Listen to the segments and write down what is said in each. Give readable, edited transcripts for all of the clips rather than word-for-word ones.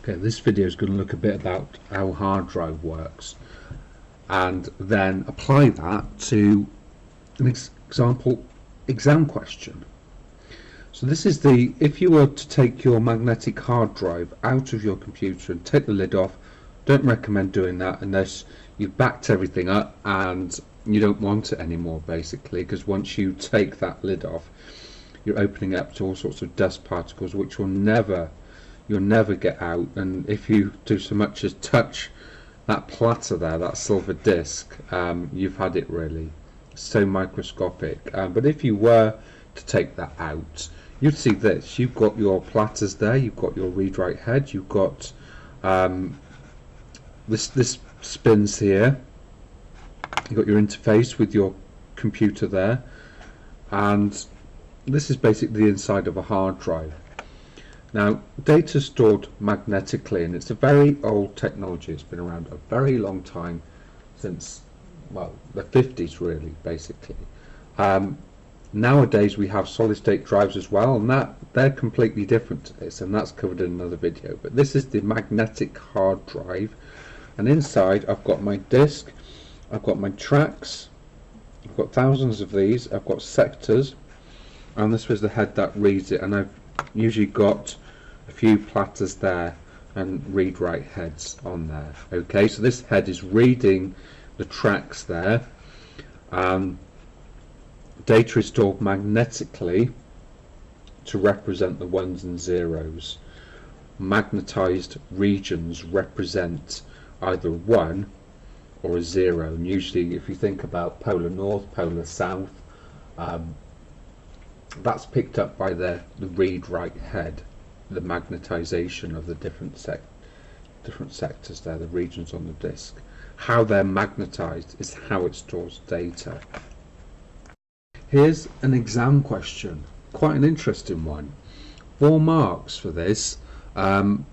Okay, this video is going to look a bit about how hard drive works and then apply that to an example exam question. So this is if you were to take your magnetic hard drive out of your computer and take the lid off, don't recommend doing that unless you've backed everything up and you don't want it anymore, basically, because once you take that lid off, you're opening up to all sorts of dust particles which you'll never get out, and if you do so much as touch that platter there, that silver disc, you've had it really. It's so microscopic. But if you were to take that out, you'd see this. You've got your platters there, you've got your read-write head, you've got this spins here, you've got your interface with your computer there, and this is basically the inside of a hard drive. Now, data is stored magnetically, and it's a very old technology. It's been around a very long time, since, well, the 50s really, basically. Nowadays we have solid state drives as well, and they're completely different to this, and that's covered in another video. But this is the magnetic hard drive, and inside I've got my disk, I've got my tracks, I've got thousands of these, I've got sectors, and this was the head that reads it, and I've usually got a few platters there and read-write heads on there. Okay, so this head is reading the tracks there. Data is stored magnetically to represent the ones and zeros. Magnetized regions represent either 1 or a 0, and usually if you think about polar north, polar south, that's picked up by the read-write head, the magnetization of the different sectors there, the regions on the disk. How they're magnetized is how it stores data. Here's an exam question, quite an interesting one. 4 marks for this.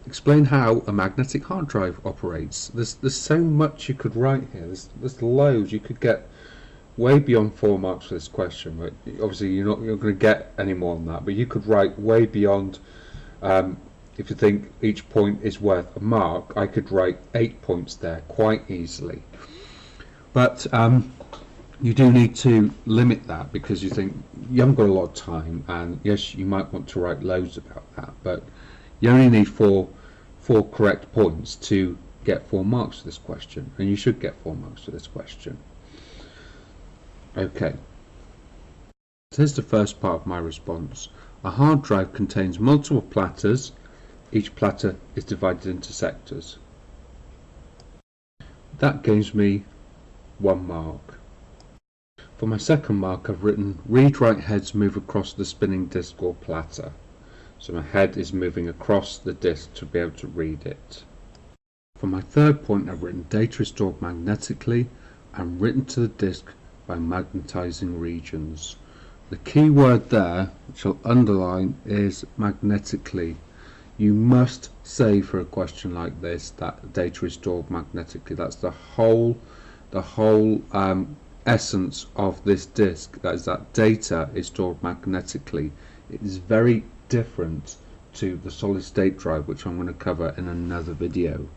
Explain how a magnetic hard drive operates. There's so much you could write here. There's loads. You could get way beyond 4 marks for this question, but obviously you're going to get any more than that. But you could write way beyond. If you think each point is worth a mark, I could write 8 points there quite easily. But you do need to limit that, because you think you haven't got a lot of time, and yes, you might want to write loads about that, but you only need four correct points to get 4 marks for this question, and you should get 4 marks for this question. Okay, so here's the first part of my response. A hard drive contains multiple platters. Each platter is divided into sectors. That gives me 1 mark. For my second mark, I've written read-write heads move across the spinning disk or platter. So my head is moving across the disk to be able to read it. For my third point, I've written data is stored magnetically and written to the disk by magnetizing regions. The key word there, which I'll underline, is magnetically. You must say for a question like this that data is stored magnetically. That's the whole essence of this disk. That is, that data is stored magnetically. It is very different to the solid state drive, which I'm going to cover in another video.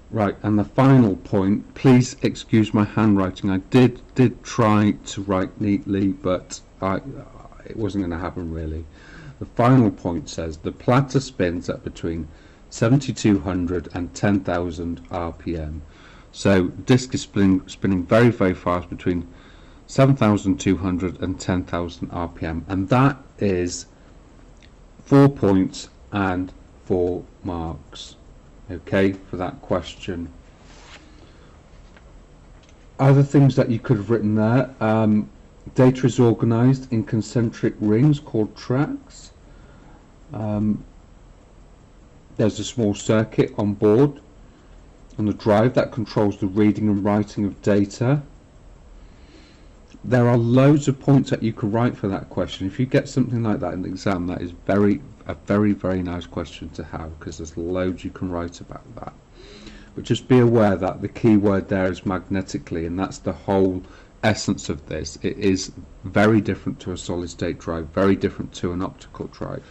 Right, and the final point, please excuse my handwriting. I did try to write neatly, but it wasn't going to happen really. The final point says the platter spins at between 7,200 and 10,000 RPM. So disk is spinning very, very fast between 7,200 and 10,000 RPM, and that is 4 points and 4 marks. Okay, for that question. Other things that you could have written there, data is organized in concentric rings called tracks. There's a small circuit on board on the drive that controls the reading and writing of data. There are loads of points that you could write for that question. If you get something like that in the exam, that is a very nice question to have, because there's loads you can write about that. But just be aware that the key word there is magnetically, and that's the whole essence of this. It is very different to a solid state drive, very different to an optical drive.